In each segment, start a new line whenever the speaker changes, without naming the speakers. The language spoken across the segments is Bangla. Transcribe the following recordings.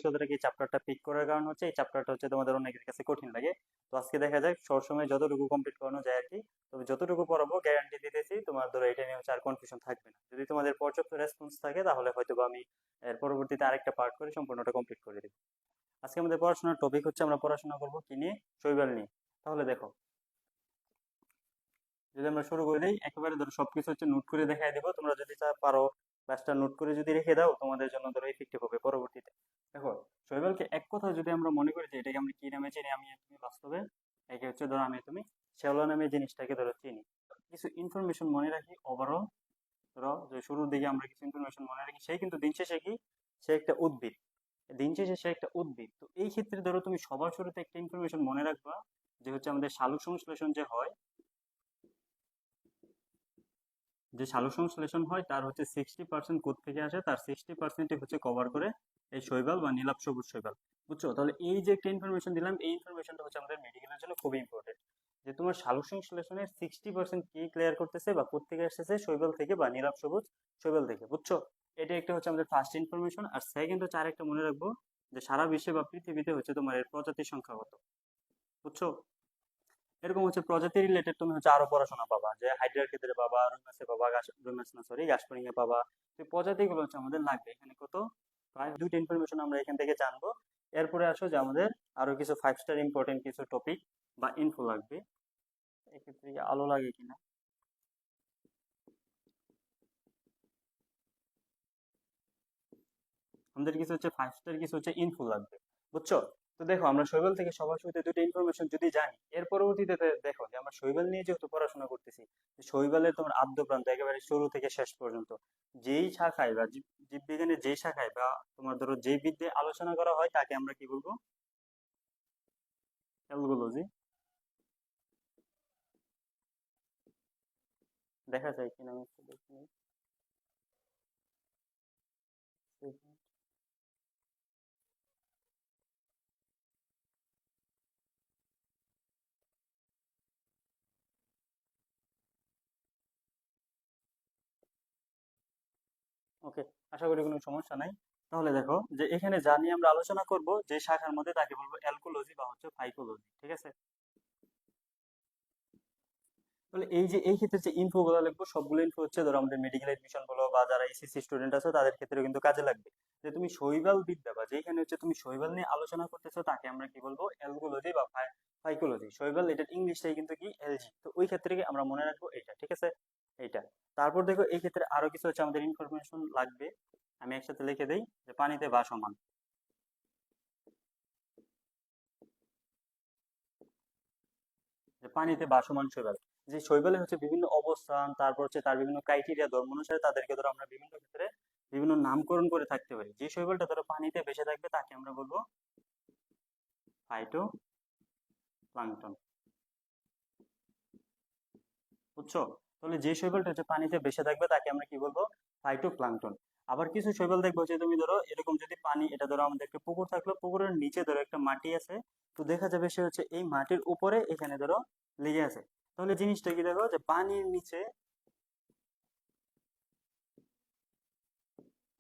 সদরে এই চ্যাপ্টারটা পিক করার কারণ হচ্ছে এই চ্যাপ্টারটা হচ্ছে তোমাদের অনেকের কাছে কঠিন লাগে। তো আজকে দেখা যাক সবসময় যতটুকু কমপ্লিট করানো যায় আর কি। তবে যতটুকু পড়াবো গ্যারান্টি দিতেছি তোমার ধরো এটা নিয়ে হচ্ছে আর কনফিউশন থাকবে না। যদি তোমাদের পর্যাপ্ত রেসপন্স থাকে তাহলে হয়তো বা আমি এর পরবর্তীতে আরেকটা পার্ট করে সম্পূর্ণটা কমপ্লিট করে দেবো। আজকে আমাদের পড়াশোনার টপিক হচ্ছে আমরা পড়াশোনা করবো কি নিয়ে, শৈবাল নিয়ে। তাহলে দেখো, যদি আমরা শুরু করে দিই একেবারে ধরো সবকিছু হচ্ছে নোট করে দেখাই দেবো, তোমরা যদি পারো ক্লাসটা নোট করে যদি রেখে দাও তোমাদের জন্য ধরো ইফেক্টিভ হবে পরবর্তীতে। দেখো, শৈবালকে এক কথা যদি আমরা মনে করি যে এটাকে আমরা কি নামে চিনি, আমি আর তুমি বাস্তবে একে হচ্ছে ধরো আমি আর তুমি শ্যাওলা নামে জিনিসটাকে ধরো চিনি। কিছু ইনফরমেশন মনে রাখি ওভারঅল, ধরো যে শুরুর দিকে আমরা কিছু ইনফরমেশন মনে রাখি, সে কিন্তু দিন শেষে কি, সে একটা উদ্ভিদ। দিন শেষে সে একটা উদ্ভিদ। তো এই ক্ষেত্রে ধরো তুমি সবার শুরুতে একটা ইনফরমেশন মনে রাখবা, যে হচ্ছে আমাদের সালোক সংশ্লেষণ যে হয়, যে সালোকসংশ্লেষণ হয় তার হচ্ছে 60% কোথ থেকে আসে, তার 60% হচ্ছে কভার করে এই শৈবাল বা নীলাভ সবুজ শৈবাল। বুঝছো? তাহলে এই যে একটা ইনফরমেশন দিলাম, এই ইনফরমেশনটা হচ্ছে আমাদের মেডিকেলের জন্য খুবই ইম্পর্টেন্ট। যে তোমার সালোকসংশ্লেষণের 60% কি ক্লিয়ার করতেছে বা কোথেকে আসতেছে, শৈবাল থেকে বা নীলাভ সবুজ শৈবাল থেকে। বুঝছো? এটা একটা হচ্ছে আমাদের ফার্স্ট ইনফরমেশন। আর সেকেন্ড হচ্ছে আরেকটা মনে রাখবো, যে সারা বিশ্বে বা পৃথিবীতে হচ্ছে তোমার এর প্রজাতির সংখ্যা কত। বুঝছো? এরকম হচ্ছে প্রজাতি রিলেটেড তুমি হচ্ছে আরো পড়াশোনা পাবা, যে হাইড্রার ক্ষেত্রে পাবা, রুইমাসে পাবা, রুইমাস না সরি গাসপারিং এ পাবা। তো প্রজাতিগুলো হচ্ছে আমাদের লাগবে এখানে কত, প্রায় দুইটা ইনফরমেশন আমরা এখান থেকে জানবো। এরপরে আসো যে আমাদের আরো কিছু 5 স্টার ইম্পর্টেন্ট কিছু টপিক বা ইনফো লাগবে। এক্ষেত্রে কি আলো লাগে কিনা, আমাদের কিছু হচ্ছে 5 স্টার কিছু হচ্ছে ইনফো লাগবে। বুঝছো? তো দেখো, আমরা শৈবাল থেকে সবার শুরুতে দুটো ইনফরমেশন যদি জানি, এর পরবর্তীতে দেখো যে আমরা শৈবাল নিয়ে যেহেতু পড়াশোনা করতেছি, শৈবালের তোমার আদ্য প্রান্ত একেবারে শুরু থেকে শেষ পর্যন্ত যেই শাখায় বা জীববিজ্ঞানের যেই শাখায় বা তোমার ধরো যেই বিদ্যায় আলোচনা করা হয় তাকে আমরা কি বলবো, অ্যালগোলজি। দেখা যায় কিনা আমি একটু দেখি। ওকে, আশা করি কোনো সমস্যা নাই। তাহলে দেখো যে এখানে যা নিয়ে আমরা আলোচনা করব যে শাখার মধ্যে, তাকে বলবো অ্যালকোলজি বা হচ্ছে ফাইকোলজি। ঠিক আছে? তাহলে এই যে এই ক্ষেত্রে যে ইনফো গুলো লিখবো, সবগুলো ইনফো হচ্ছে ধরো আমাদের মেডিকেল এডমিশন বলো বা যারা এসএসসি স্টুডেন্ট আছে তাদের ক্ষেত্রেও কিন্তু কাজে লাগবে। যে তুমি শৈবাল বিদ্যা বা যেখানে হচ্ছে তুমি শৈবাল নিয়ে আলোচনা করতেছো তাকে আমরা কি বলবো, অ্যালগোলজি বা ফাইকোলজি। শৈবাল এটার ইংলিশটাই কিন্তু কি, এলজি। তো ওই ক্ষেত্রে কি আমরা মনে রাখবো এইটা। ঠিক আছে? এইটা। তারপর দেখো এই ক্ষেত্রে আরো কিছু হচ্ছে আমাদের ইনফরমেশন লাগবে, আমি একসাথে লিখে দেই। যে পানিতে ভাসমান, যে পানিতে ভাসমান শৈবাল। যে শৈবালের হচ্ছে বিভিন্ন অবস্থান, তারপর হচ্ছে তার বিভিন্ন ক্রাইটেরিয়া ধর্ম অনুসারে তাদেরকে ধরো আমরা বিভিন্ন ক্ষেত্রে বিভিন্ন নামকরণ করে থাকতে পারি। যে শৈবালটা ধরো পানিতে ভেসে থাকবে তাকে আমরা বলবো ফাইটো প্লাঙ্কটন। বুঝছো? তাহলে যে শৈবালটা হচ্ছে পানিতে ভেসে থাকবে তাকে আমরা কি বলবো, ফাইটো প্লাঙ্কটন। আবার কিছু শৈবাল দেখবো যে তুমি ধরো এরকম যদি পানি, এটা ধরো আমাদের একটা পুকুর থাকলো, পুকুরের নিচে ধরো একটা মাটি আছে, তো দেখা যাবে সে হচ্ছে এই মাটির উপরে এখানে ধরো লেগে আছে। তাহলে জিনিসটা কি, দেখো যে পানির নিচে,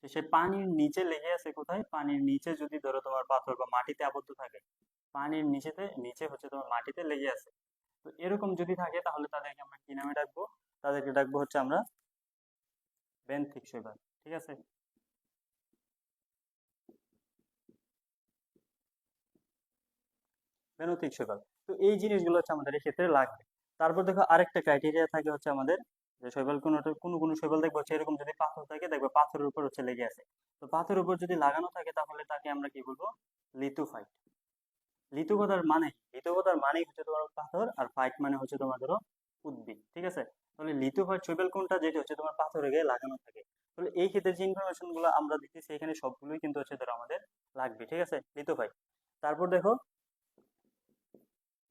যে সে পানির নিচে লেগে আছে কোথায়, পানির নিচে যদি ধরো তোমার পাথর বা মাটিতে আবদ্ধ থাকে, পানির নিচেতে নিচে হচ্ছে তোমার মাটিতে লেগে আছে। তো এরকম যদি থাকে তাহলে তাদেরকে আমরা কি নামে ডাকবো, তাদেরকে ডাকবো হচ্ছে আমরা বেন্থিক শৈবাল। ঠিক আছে? বেন্থিক শৈবাল। তো এই জিনিসগুলো হচ্ছে আমাদের এই ক্ষেত্রে লাগবে। তারপর দেখো আরেকটা ক্রাইটেরিয়া থাকে হচ্ছে আমাদের, যে শৈবাল কোনো শৈবাল দেখবো হচ্ছে এরকম যদি পাথর থাকে, দেখবে পাথরের উপর হচ্ছে লেগে আছে। তো পাথরের উপর যদি লাগানো থাকে তাহলে তাকে আমরা কি বলবো, লিথোফাইট। লিথুকতার মানে, লিথুকতার মানে হচ্ছে তোমার পাথর, আর ফাইট মানে হচ্ছে তোমার ধরো উদ্ভিদ। ঠিক আছে? তাহলে লিথোফাইট শৈবাল কোনটা, যেটা হচ্ছে তোমার পাথরে গায়ে লাগানো থাকে। তাহলে এই ক্ষেত্রে যে ইনফরমেশন গুলো আমরা দিতেছি এখানে সবগুলোই কিন্তু হচ্ছে ধরো আমাদের লাগবে। ঠিক আছে? লিথোফাইট। তারপর দেখো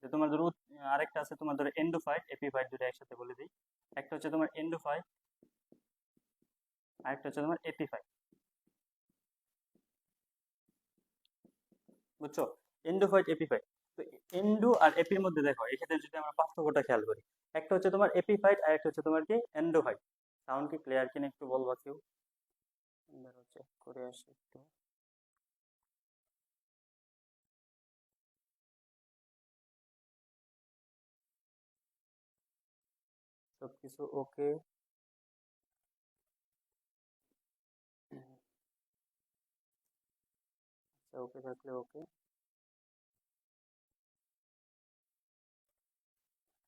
যে তোমার ধরো আরেকটা আছে তোমার ধরো এন্ডোফাইট এপিফাইট, দুটো একসাথে বলে দিই। একটা হচ্ছে তোমার এন্ডোফাইট, আরেকটা হচ্ছে তোমার এপিফাইট। বুঝছো? Endophyte epiphyte. তো এন্ডো আর এপির মধ্যে দেখো এক্ষেত্রে যদি আমরা পার্থক্যটা খেয়াল করি, একটা হচ্ছে তোমার এপিফাইট আর একটা হচ্ছে তোমার কি, এন্ডোফাইট। সাউন্ড কি ক্লিয়ার কিনা একটু বলবা কেউ? চেক করে আসি একটু। সবকিছু ওকে। আচ্ছা ওকে থাকলে ওকে।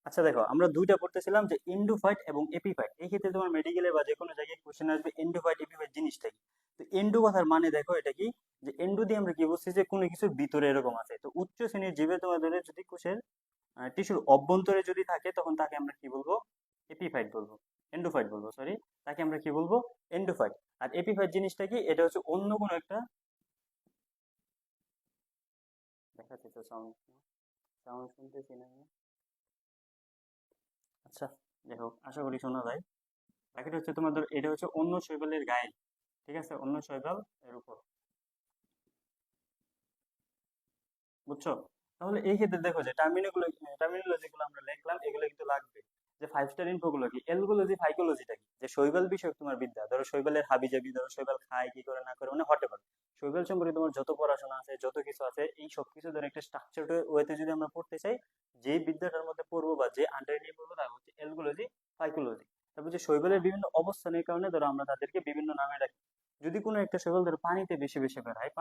আচ্ছা দেখো, আমরা দুইটা পড়তেছিলাম যে এন্ডোফাইট এবং এপিফাইট। এই ক্ষেত্রে তোমার মেডিকেলে বা যে কোনো জায়গায় কোশ্চেন আসবে এন্ডোফাইট এপিফাইট জিনিসটা কি। তো এন্ডো কথার মানে দেখো এটা কি, যে এন্ডো দিয়ে আমরা কি বলছি, যে কোনো কিছুর ভিতরে এরকম আছে। তো উচ্চ শ্রেণীর জীবে তোমাদের যদি কোষের টিস্যুর অভ্যন্তরে যদি থাকে, তখন তাকে আমরা কি বলবো, এপিফাইট বলবো, এন্ডোফাইট বলবো, সরি। তাকে আমরা কি বলবো, এন্ডোফাইট। আর এপিফাইট জিনিসটা কি, এটা হচ্ছে অন্য কোনো একটা, দেখাচ্ছি তো সাউন্ড, সাউন্ড শুনতেছি না আমি। আচ্ছা যাই হোক, আশা করি শোনা যায়। বাকিটা হচ্ছে তোমার ধরো, এটা হচ্ছে অন্য শৈবালের গায়ে, ঠিক আছে, অন্য শৈবাল এর উপর, বুঝছো। তাহলে এই ক্ষেত্রে দেখো যে টার্মিনোলজি গুলো আমরা লিখলাম, এগুলো কিন্তু লাগবে। যে ফাইভ স্টার ইনফো গুলো কি, এলগুলোজি ফাইকোলজিটা কি, যে শৈবাল বিষয়ক তোমার বিদ্যা, ধরো শৈবালের হাবিজাবি, ধরো শৈবাল খায় কি করে না করে, মানে হটেভার শৈবাল সম্পর্কে তোমার যত পড়াশোনা আছে, যত কিছু আছে, এই সব কিছু ধরে একটা স্ট্রাকচার্ড ওয়েতে যদি আমরা পড়তে চাই, যে বিদ্যাটার মধ্যে পড়বো বা যে আন্ডারে নিয়ে পড়বো, তা হচ্ছে এলগুলোজি ফাইকোলজি। তারপর যে শৈবালের বিভিন্ন অবস্থানের কারণে ধরো আমরা তাদেরকে বিভিন্ন নামে ডাকি। যদি কোনো একটা শৈবাল ধরো পানিতে বেশি বেশি বেড়ায়,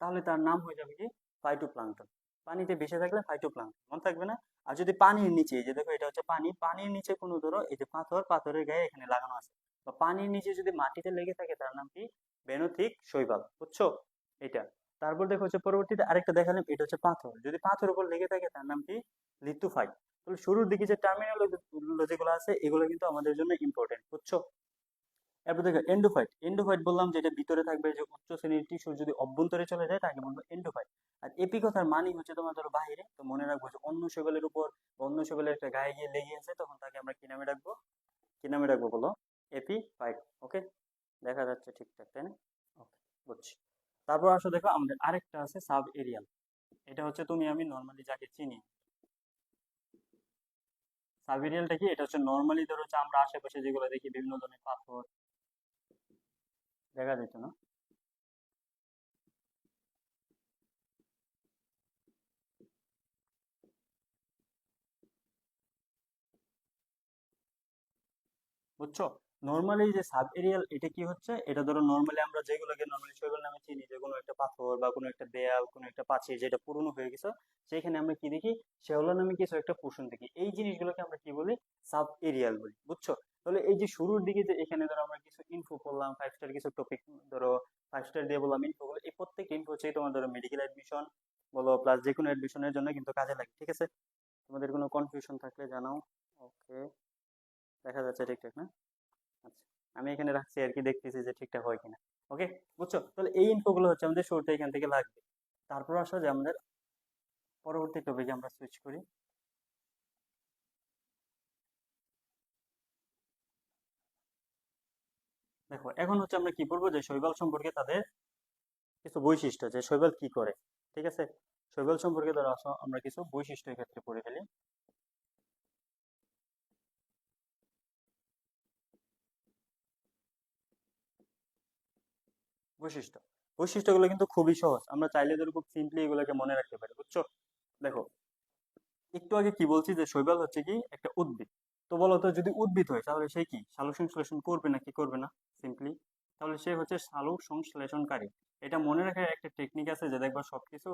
তাহলে তার নাম হয়ে যাবে কি, ফাইটোপ্লাঙ্কটন। পানিতে ভেসে থাকলে ফাইটোপ্লাঙ্কটন, মনে থাকবে না? আর যদি পানির নিচে, এই যে দেখো এটা হচ্ছে পানি, পানির নিচে কোনো ধরো এই যে পাথর, পাথরের গায়ে এখানে লাগানো আছে, বা পানির নিচে যদি মাটিতে লেগে থাকে, তার নাম কি, বেনথিক শৈবাল, বুঝছো এটা। তারপর দেখো হচ্ছে পরবর্তীতে আরেকটা দেখালাম, এটা হচ্ছে পাথর, যদি পাথর উপর লেগে থাকে তার নাম কি, লিথোফাইট। তাহলে শুরুর দিকে যে টার্মিনোলজি গুলো আছে, এগুলো কিন্তু আমাদের জন্য ইম্পর্টেন্ট, বুঝছো। এরপর দেখো এন্ডোফাইট, এন্ডোফাইট বললাম যে এটা ভিতরে থাকবে, যে উচ্চ শ্রেণীর টিস্যু যদি অভ্যন্তরে চলে যায় তাকে বলবো এন্ডোফাইট। আর এপি কথার মানে হচ্ছে তোমার ধরো বাহিরে, তো মনে রাখবো যে অন্য শৈবালের উপর বা অন্য শৈবালের একটা গায়ে গিয়ে লেগে আছে, তখন তাকে আমরা কি নামে ডাকবো, কি নামে ডাকবো বলো, এপিফাইট। ওকে, দেখা যাচ্ছে ঠিকঠাক, তাই না? ওকে, বুঝছি। তারপর আসো দেখো, আমাদের আরেকটা আছে সাব এরিয়াল। এটা হচ্ছে তুমি আমি নর্মালি যাকে চিনি। সাব এরিয়ালটা কি, এটা হচ্ছে নর্মালি ধরো হচ্ছে আমরা আশেপাশে যেগুলো দেখি, বিভিন্ন ধরনের পাথর দেখা যেত না, বুঝছো। নর্মালি যে সাব এরিয়াল, এটা কি হচ্ছে, এটা ধরো নর্মালি আমরা যেগুলোকে নর্মালি শৈবাল নামে চিনি, যে কোনো একটা পাথর বা কোনো একটা দেয়াল, কোনো একটা প্রাচীর যেটা পুরনো হয়ে গেছে, সেখানে আমরা কি দেখি, শেওলা নামে কিছু একটা পোষণ দেখি, এই জিনিসগুলোকে আমরা কি বলি, সাব এরিয়াল বলি, বুঝছো। তাহলে এই যে শুরুর দিকে যে এখানে ধরো আমরা কিছু ইনফো করলাম, ফাইভ স্টার কিছু টপিক, ধরো ফাইভ স্টার দিয়ে বললাম ইনফো গুলো, এই প্রত্যেক ইনফো হচ্ছে তোমার ধরো মেডিকেল অ্যাডমিশন বলো, প্লাস যে কোনো অ্যাডমিশনের জন্য কিন্তু কাজে লাগে, ঠিক আছে। তোমাদের কোনো কনফিউশন থাকলে জানাও। ওকে, দেখা যাচ্ছে ঠিকঠাক না? আচ্ছা, আমি এখানে রাখছি আর কি, দেখতেছি যে ঠিকঠাক হয় কিনা। ওকে, বুঝছো। তাহলে এই ইনফো গুলো হচ্ছে আমাদের শুরুতে এখান থেকে লাগবে। তারপর আসো যে আমাদের পরবর্তী টপিকে আমরা সুইচ করি। দেখো এখন হচ্ছে আমরা কি পড়বো, যে শৈবাল সম্পর্কে তাদের কিছু বৈশিষ্ট্য, যে শৈবাল কি করে, ঠিক আছে। শৈবাল সম্পর্কে ধরো আসো আমরা কিছু বৈশিষ্ট্য এক্ষেত্রে পড়ে ফেলি। বৈশিষ্ট্য, বৈশিষ্ট্যগুলো কিন্তু খুবই সহজ, আমরা চাইলে ধরো খুব সিম্পলি এগুলোকে মনে রাখতে পারি, বুঝছো। দেখো, একটু আগে কি বলছি, যে শৈবাল হচ্ছে কি একটা উদ্ভিদ। তো বলো তো, যদি উদ্ভিদ হয় তাহলে সে কি সালোক সংশ্লেষণ করবে নাকি করবে না? সিম্পলি, তাহলে সে হচ্ছে সালোক সংশ্লেষণকারী। এটা মনে রাখার একটা টেকনিক আছে, যে দেখবা সবকিছু,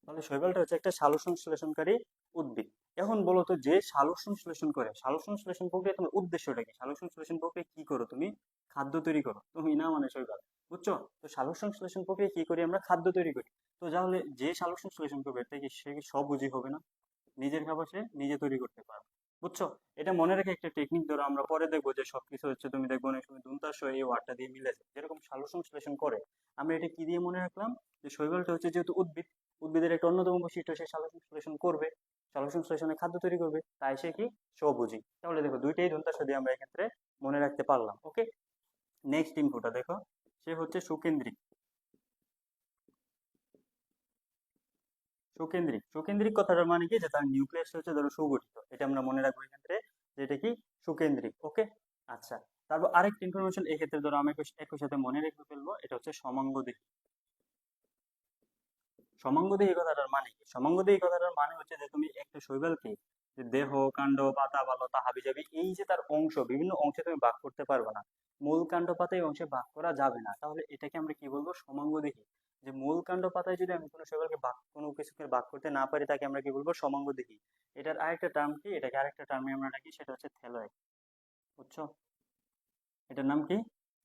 তাহলে শৈবালটা হচ্ছে একটা সালোক সংশ্লেষণকারী উদ্ভিদ। এখন বলো তো, যে সালোক সংশ্লেষণ করে, সালোক সংশ্লেষণ প্রক্রিয়া তোমার উদ্দেশ্যটা কি, সালোক সংশ্লেষণ প্রক্রিয়া কি করো তুমি, খাদ্য তৈরি করো তুমি, না মানে শৈবাল, বুঝছো। তো সালোক সংশ্লেষণ প্রক্রিয়া কি করি আমরা, খাদ্য তৈরি করি। তো তাহলে যে সালোক সংশ্লেষণ করবে, এটা কি সে কি সবুঝি হবে না? নিজের খাবার সে নিজে তৈরি করতে পারবে, বুঝছো। এটা মনে রেখে একটা টেকনিক ধরো, আমরা পরে দেখবো যে সবকিছু হচ্ছে, তুমি দেখবো অনেক সময় দন্তাস এই ওয়ার্ডটা দিয়ে মিলে যায়, যেরকম সালোক সংশ্লেষণ করে। আমরা এটা কি দিয়ে মনে রাখলাম, যে শৈবালটা হচ্ছে যেহেতু উদ্ভিদ, উদ্ভিদের একটা অন্যতম বৈশিষ্ট্য, সে সালোক সংশ্লেষণ করবে, সালোক সংশ্লেষণে খাদ্য তৈরি করবে, তাই সে কি স্বভোজী। তাহলে দেখো দুইটাই দন্তাস দিয়ে আমরা এক্ষেত্রে মনে রাখতে পারলাম। ওকে, নেক্সট ইনপুটটা দেখো, সে হচ্ছে সুকেন্দ্রিক। সুকেন্দ্রিক, সুকেন্দ্রিক কথাটার মানে কি, যে তার নিউক্লিয়াস হচ্ছে ধরো সুগঠিত, এটা আমরা মনে রাখবো এক্ষেত্রে, যে এটা কি সুকেন্দ্রিক। ওকে, আচ্ছা। তারপর আরেকটা ইনফরমেশন এক্ষেত্রে ধরো আমি একই একই সাথে মনে রেখে ফেলবো, এটা হচ্ছে সমাঙ্গদিক। সমাঙ্গদেহী কথাটার মানে কি? সমাঙ্গদেহী কথাটার মানে হচ্ছে যে তুমি একটা শৈবালকে যে দেহ, কাণ্ড, পাতা বা লতা, হাবিজাবি এই যে তার অংশ, বিভিন্ন অংশে তুমি ভাগ করতে পারবে না। মূল কাণ্ড পাতা এই অংশে ভাগ করা যাবে না, তাহলে এটাকে আমরা কি বলবো? সমাঙ্গদেহী। যে মূল কাণ্ড পাতায় যদি আমি কোনো শৈবালকে ভাগ, কোনো কিছুকে ভাগ করতে না পারি, তাকে আমরা কি বলবো? সমাঙ্গদেহী। এটার আরেকটা টার্ম কি? এটাকে আরেকটা টার্মে আমরা ডাকি, সেটা হচ্ছে থ্যালয়েড। বুঝছো? এটার নাম কি?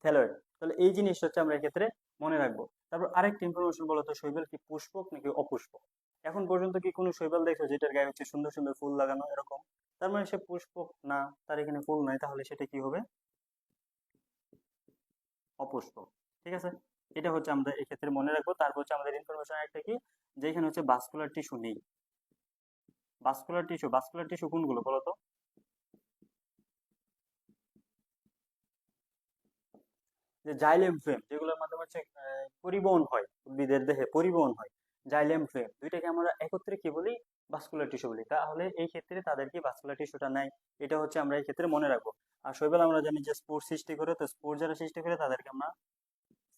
থ্যালয়েড। তাহলে এই জিনিসটা হচ্ছে আমরা এক্ষেত্রে মনে রাখবো। তারপর আরেকটা ইনফরমেশন বলো তো, শৈবাল কি পুষ্পক নাকি অপুষ্পক? এখন পর্যন্ত কি কোনো শৈবাল দেখছো যেটার গায়ে হচ্ছে সুন্দর সুন্দর ফুল লাগানো এরকম? তার মানে সে পুষ্পক না, তার এখানে ফুল নাই, তাহলে সেটা কি হবে? অপুষ্পক। ঠিক আছে, এটা হচ্ছে আমরা এক্ষেত্রে মনে রাখবো। তারপর হচ্ছে আমাদের ইনফরমেশন একটা কি, যে এখানে হচ্ছে ভাস্কুলার টিস্যু নেই। ভাস্কুলার টিস্যু কোনগুলো বলো তো? যে জাইলেম ফ্রেম, যেগুলোর মাধ্যমে হচ্ছে পরিবহন হয়, উদ্ভিদের দেহে পরিবহন হয়, জাইলেম ফ্রেম, দুইটাকে আমরা একত্রে কি বলি? ভাস্কুলার টিস্যু বলি। তাহলে এই ক্ষেত্রে তাদের কি ভাস্কুলার টিস্যুটা নাই, এটা হচ্ছে আমরা এই ক্ষেত্রে মনে রাখবো। আর শৈবাল আমরা জানি যে স্পোর সৃষ্টি করে, তো স্পোর যারা সৃষ্টি করে তাদেরকে আমরা,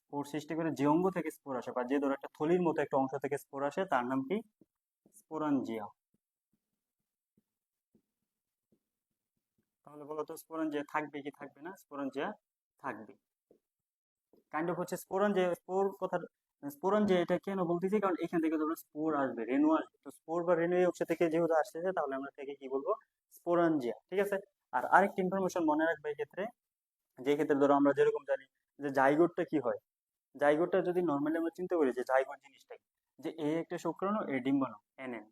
স্পোর সৃষ্টি করে যে অঙ্গ থেকে স্পোর আসে, বা যে ধরো একটা থলির মতো একটা অংশ থেকে স্পোর আসে, তার নাম কি? স্পোরাঞ্জিয়া। তাহলে বলো তো, স্পোরাঞ্জিয়া থাকবে কি থাকবে না? স্পোরাঞ্জিয়া থাকবে। কাইন্ড অফ হচ্ছে স্পোরাঞ্জিয়া, স্পোর কথা, স্পোরাঞ্জিয়া এটা কেন বলতেছি, কারণ এখান থেকে ধরো স্পোর আসবে, রেণু আসবে, তো স্পোর বা রেণু এই অংশ থেকে যেহেতু আসতেছে, তাহলে আমরা এটাকে কি বলবো? স্পোরাঞ্জিয়া। ঠিক আছে। আর আরেকটা ইনফরমেশন মনে রাখবে এই ক্ষেত্রে, যে ক্ষেত্রে ধরো আমরা যেরকম জানি যে জাইগোটটা কি হয়। জাইগোটটা যদি নর্মালি আমরা চিন্তা করি যে জাইগোট জিনিসটা কি, যে এ একটা শুক্রাণু, এ ডিম্বাণু, এনএন,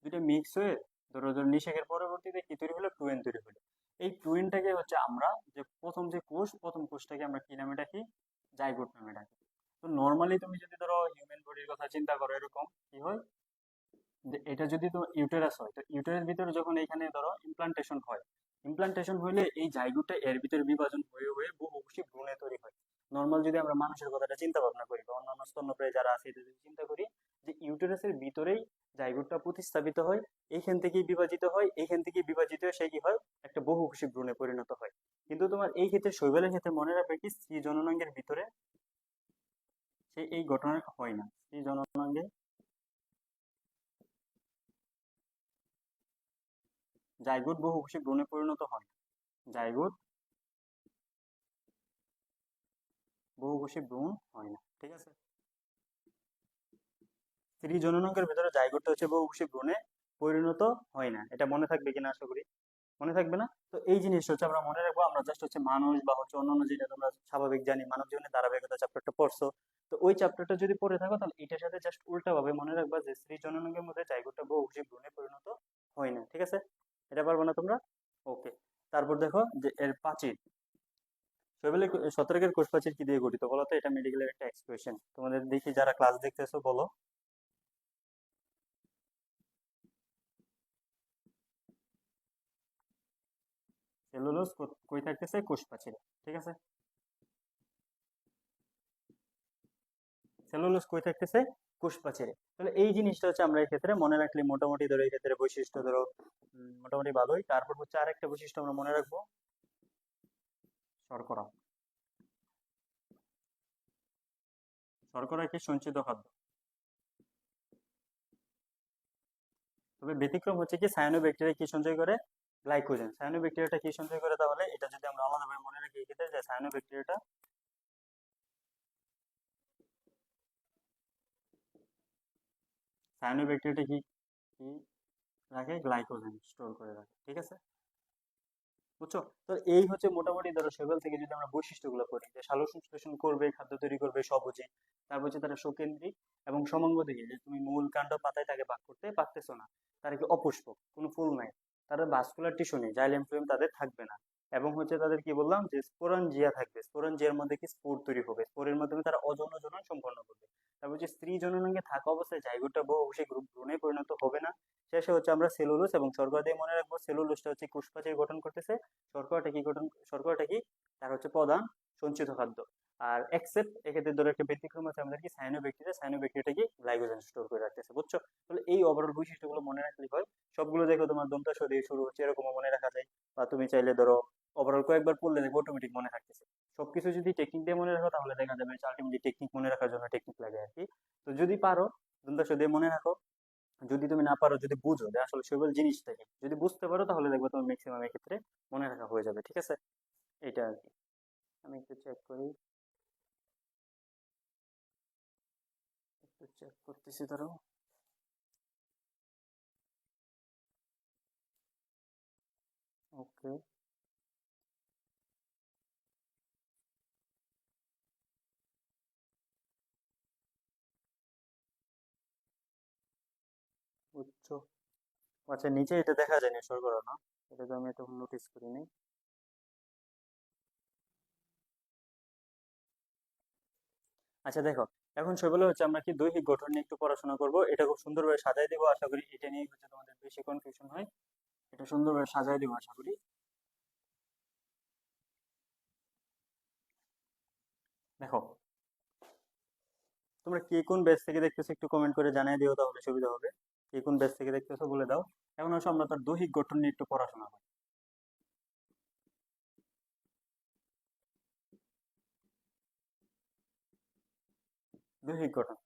দুইটা মিক্স হয়ে ধরো ধরো নিষেকের পরবর্তীতে কি তৈরি হলো? টুয়েন তৈরি হলো। এই টুয়েনটাকে হচ্ছে আমরা, যে প্রথম যে কোষ, প্রথম কোষটাকে আমরা কি নামে ডাকি? জাইগোট নামে ডাকি। তো নর্মালি তুমি যদি ধরো হিউম্যান বডির কথা চিন্তা করো, এরকম কি হয়, যে এটা যদি তো ইউটেরাস হয়, তো ইউটেরাস ভিতরে যখন এখানে ধরো ইমপ্লান্টেশন হয়, ইমপ্লান্টেশন হইলে এই জাইগোটটা এর ভিতরে বিভাজন হয়ে হয়ে বহুকোষী ভ্রূণে তৈরি হয়। নর্মাল যদি আমরা মানুষের কথাটা চিন্তা ভাবনা করি, বা অন্যান্য স্তন্যপ্রায়ী যারা আছে এটা যদি চিন্তা করি, যে ইউটেরাসের ভিতরেই জাইগোটটা প্রতিস্থাপিত হয়, এইখান থেকেই বিভাজিত হয়, এইখান থেকেই বিভাজিত হয়ে সে কি হয়? একটা বহুকোষী ভ্রূণে পরিণত হয়। কিন্তু তোমার এই ক্ষেত্রে শৈবালের ক্ষেত্রে মনে রাখবে কি, স্ত্রী জননাঙ্গের ভিতরে সে এই ঘটনা হয় না। স্ত্রী জননাঙ্গে জাইগোট বহুকোষী ভ্রূণে পরিণত হয় না। জাইগোট বহুকোষী ভ্রূণ হয় না। ঠিক আছে। স্ত্রী জননাঙ্গের ভেতরে জাইগোটটা হচ্ছে বহুকোষী ভ্রূণে পরিণত হয় না। এটা মনে থাকবে কিনা আশা করি। মনে থাকবে না? তো এই জিনিসটা হচ্ছে আমরা মনে রাখবো। আমরা জাস্ট হচ্ছে মানুষ বা হচ্ছে অন্যান্য, যেটা তোমরা স্বাভাবিক জানি, মানব জীবনের ধারাবাহিকতা চ্যাপ্টারটা পড়ছো, তো ওই চ্যাপ্টারটা যদি পড়ে থাকো, তাহলে এটার সাথে জাস্ট উল্টা ভাবে মনে রাখবা যে স্ত্রী জননাঙ্গের মধ্যে জাইগোটটা বহুকোষী ভ্রূণে পরিণত হয় না। ঠিক আছে, এটা পারবো না তোমরা? ওকে। তারপর দেখো যে এর প্রাচীর, শৈবালের শতরকের কোষ প্রাচীর কি দিয়ে গঠিত বলো তো? এটা মেডিকেলের একটা এক্সপ্রেশন, তোমাদের দেখি যারা ক্লাস দেখতেছো বলো। সেলুলোজ কই থাকতেছে? কোষ প্রাচীরে। ঠিক আছে, সেলুলোজ কই থাকতেছে? কোষ প্রাচীরে। তাহলে এই জিনিসটা হচ্ছে আমরা এই ক্ষেত্রে মনে রাখলে মোটামুটি ধরো এই ক্ষেত্রে বৈশিষ্ট্য ধরো মোটামুটি ভালোই। তারপর হচ্ছে আরেকটা বৈশিষ্ট্য আমরা মনে রাখবো, শর্করা। শর্করা কি সঞ্চিত খাদ্য? তবে ব্যতিক্রম হচ্ছে কি, সায়ানোব্যাকটেরিয়া কি সঞ্চয় করে? গ্লাইকোজেন। সায়ানোব্যাকটেরিয়াটা কি সঞ্চয় করে? তাহলে এটা যদি আমরা আলাদাভাবে মনে রাখি এই ক্ষেত্রে, যে সায়ানোব্যাকটেরিয়াটা, সায়ানোব্যাকটেরিয়াটা কি কি রাখে? গ্লাইকোজেন স্টোর করে রাখে। ঠিক আছে, বুঝছো? তো এই হচ্ছে মোটামুটি ধরো শৈবাল থেকে যদি আমরা বৈশিষ্ট্যগুলো করি, যে সালোকসংশ্লেষণ করবে, খাদ্য তৈরি করবে, সবুজে। তারপর হচ্ছে তারা সকেন্দ্রিক এবং সমাঙ্গদেহী, যে তুমি মূল কাণ্ড পাতায় তাকে ভাগ করতে পারতেছো না। তারা কি অপুষ্পক, কোনো ফুল নাই, তাদের ভাস্কুলার টিস্যু নেই, জাইলেম ফ্লুয়েম তাদের থাকবে না। এবং হচ্ছে তাদের কি বললাম, যে স্পোরাঞ্জিয়া থাকবে, স্পোরাঞ্জিয়ার মধ্যে কি স্পোর তৈরি হবে, স্পোরের মাধ্যমে তারা অযৌন জনন সম্পন্ন করবে। তারপর হচ্ছে স্ত্রী জননাঙ্গে থাকা অবস্থায় জাইগোটটা বহুকোষী ভ্রূণে পরিণত হবে না। শেষে হচ্ছে আমরা সেলুলোজ এবং শর্করা দিয়ে মনে রাখবো। সেলুলোজটা হচ্ছে কোষপ্রাচীর গঠন করতেছে, শর্করাটা কি, তার হচ্ছে প্রধান সঞ্চিত খাদ্য। আর এক্সেপ্ট এক্ষেত্রে ধরো একটা ব্যতিক্রম আছে আমাদের কি, সায়ানোব্যাকটেরিয়া কি গ্লাইকোজেন স্টোর করে রাখতেছে। বুঝছো? তাহলে এই ওভারঅল বৈশিষ্ট্যগুলো মনে রাখলেই হয়। সবগুলো দেখো তোমার দন্তাস দিয়ে শুরু হচ্ছে, এরকমও মনে রাখা যায়। বা তুমি চাইলে ধরো ওভারঅল কয়েকবার পড়লে দেখো অটোমেটিক মনে থাকতেছে। সবকিছু যদি টেকনিক দিয়ে মনে রাখো, তাহলে দেখা যাবে আলটিমেটলি টেকনিক মনে রাখার জন্য টেকনিক লাগে আর কি। তো যদি পারো দুন্দাস দিয়ে মনে রাখো। যদি তুমি না পারো, যদি বুঝো যে আসলে শৈবাল জিনিসটা কি, যদি বুঝতে পারো তাহলে দেখবে তোমার ম্যাক্সিমাম ক্ষেত্রে মনে রাখা হয়ে যাবে। ঠিক আছে, এটা আর কি। আমি একটু চেক করি, একটু চেক করতেছি ধরো। ওকে, বুঝছো। আচ্ছা, নিচে এটা দেখা যায় না শর্করা না, এটা তো আমি তখন নোটিস করিনি। আচ্ছা দেখো, এখন সেগুলো হচ্ছে আমরা কি দৈহিক গঠন নিয়ে একটু পড়াশোনা করব। এটা খুব সুন্দরভাবে সাজাই দেবো, আশা করি এটা নিয়ে হচ্ছে তোমাদের বেশি কনফিউশন হয়। এটা সুন্দরভাবে সাজাই দেবো আশা করি। দেখো, তোমরা কে কোন ব্যাচ থেকে দেখতেছো একটু কমেন্ট করে জানিয়ে দিও, তাহলে সুবিধা হবে। কে কোন ব্যাচ থেকে দেখতেছো বলে দাও। এখন হচ্ছে আমরা তার দৈহিক গঠন নিয়ে একটু পড়াশোনা করি।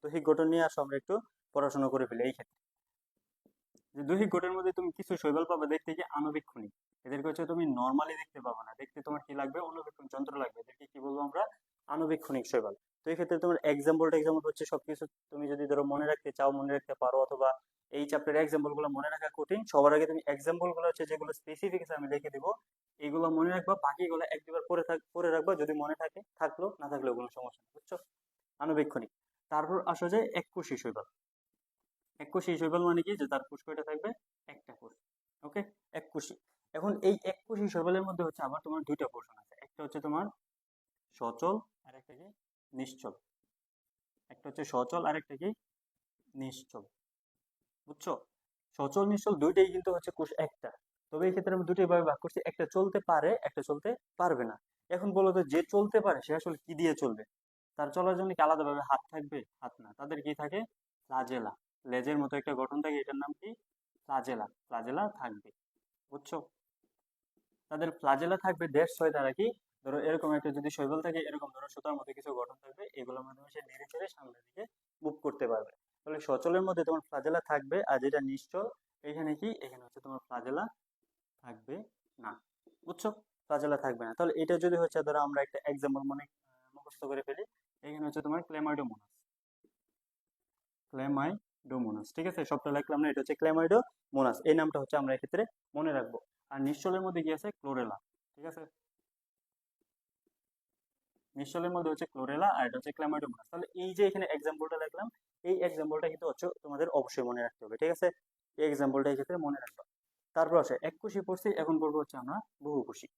দৈহিক গঠন নিয়ে আসো, আমরা একটু পড়াশোনা করে ফেলি এই ক্ষেত্রে। যে দৈহিক গঠনের মধ্যে তুমি কিছু শৈবাল পাবে দেখতে কি আণুবীক্ষণিক। এদেরকে হচ্ছে তুমি নর্মালি দেখতে পাবে না, দেখতে তোমার কি লাগবে, অনুবীক্ষণ যন্ত্র লাগবে। এদেরকে কি বলবো আমরা, আণুবীক্ষণিক শৈবাল। তো এই ক্ষেত্রে তোমার এক্সাম্পল হচ্ছে সবকিছু তুমি যদি ধরো মনে রাখতে চাও মনে রাখতে পারো, অথবা এই চ্যাপ্টারের এক্সাম্পল গুলো মনে রাখা কঠিন, সবার আগে তুমি এক্সাম্পল গুলো হচ্ছে যেগুলো স্পেসিফিক আছে আমি লিখে দিব, এগুলো মনে রাখবা, বাকিগুলো এক দুবার পরে রাখবা, যদি মনে থাকে থাকলো, না থাকলেও কোনো সমস্যা নেই, বুঝছো। আণুবীক্ষণিক। তারপর আসো যে এককোষী শৈবাল। এককোষী শৈবাল মানে কি, যে তার কোষ কয়টা থাকবে, একটা কোষ। ওকে, এককোষী। এখন এই এককোষী শৈবালের মধ্যে হচ্ছে আবার তোমার দুইটা পোর্শন আছে, একটা হচ্ছে তোমার সচল আর একটা কি নিশ্চল। একটা হচ্ছে সচল আর একটা কি নিশ্চল, বুঝছো। সচল নিশ্চল দুইটাই কিন্তু হচ্ছে কোষ একটা। তবে এই ক্ষেত্রে আমি দুটোই ভাবে ভাগ করছি, একটা চলতে পারে একটা চলতে পারবে না। এখন বলো তো, যে চলতে পারে সে আসলে কি দিয়ে চলবে? তার চলার জন্য কি আলাদাভাবে হাত থাকবে? হাত না, তাদের কি থাকে, ফ্লাজেলা। লেজের মতো একটা গঠন থাকে, এটার নাম কি, ফ্লাজেলা। ফ্লাজেলা থাকবে, বুঝছো। তাদের ফ্লাজেলা থাকবে, দ্যাটস হয় তারা কি, ধরো এরকম একটা যদি শৈবাল থাকে, এরকম ধরো সুতার মধ্যে কিছু গঠন থাকবে, এগুলোর মাধ্যমে সে নেড়ে চেড়ে সামনের দিকে মুভ করতে পারবে। তাহলে সচলের মধ্যে তোমার ফ্লাজেলা থাকবে, আর যেটা নিশ্চল, এখানে কি, এখানে হচ্ছে তোমার ফ্লাজেলা থাকবে না, বুঝছো। ফ্লাজেলা থাকবে না। তাহলে এটা যদি হচ্ছে ধরো আমরা একটা এক্সাম্পল মনে মুখস্থ করে ফেলি, এখানে হচ্ছে তোমার ক্লেমাইডোমোনাস। ক্লেমাইডোমোনাস, ঠিক আছে, সবটা লিখলাম না, এটা হচ্ছে ক্লেমাইডোমোনাস, এই নামটা হচ্ছে আমরা এক্ষেত্রে মনে রাখবো। আর নিশ্চলের মধ্যে কি আছে, ক্লোরেলা। ঠিক আছে, নিশ্চলের মধ্যে হচ্ছে ক্লোরেলা, আর এটা হচ্ছে ক্লামাইডোমোনাস। তাহলে এই যে এখানে এক্সাম্পলটা দেখলাম, এই এক্সাম্পলটা কিন্তু হচ্ছে তোমাদের অবশ্যই মনে রাখতে হবে। ঠিক আছে, এই এক্সাম্পলটা এই ক্ষেত্রে মনে রাখবা। তারপর আসে এককোষী পড়ছি, এখন পড়বো হচ্ছে আমরা বহুকোষী।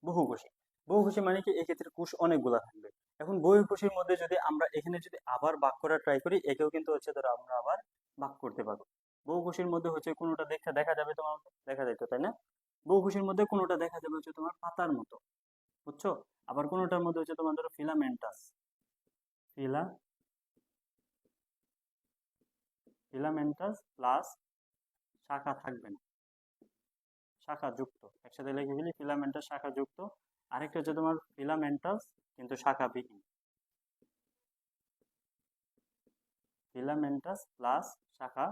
বহুকোষী, বহুকোষী মানে কি, এক্ষেত্রে কোষ অনেকগুলা থাকবে। এখন বহুকোষীর মধ্যে যদি আমরা এখানে যদি আবার ভাগ করার ট্রাই করি, একেও কিন্তু হচ্ছে ধরো আমরা আবার ভাগ করতে পারবো। বহুকোষীর মধ্যে হচ্ছে কোনোটা দেখা দেখা যাবে তোমার, দেখা যাইতো তাই না। বহুকোষীর মধ্যে কোনোটা দেখা যাবে হচ্ছে তোমার পাতার মতো, বুঝছো। আবার কোনোটার মধ্যে হচ্ছে তোমার ধরো ফিলামেন্টাস, ফিলা ফিলামেন্টাস প্লাস শাখা থাকবে না, শাখা যুক্ত। একসাথে লিখে ফেলি, ফিলামেন্টাস শাখা যুক্ত। আরেকটা হচ্ছে তোমার ফিলামেন্টাস কিন্তু শাখা বিহীন, ফিলামেন্টাস প্লাস শাখা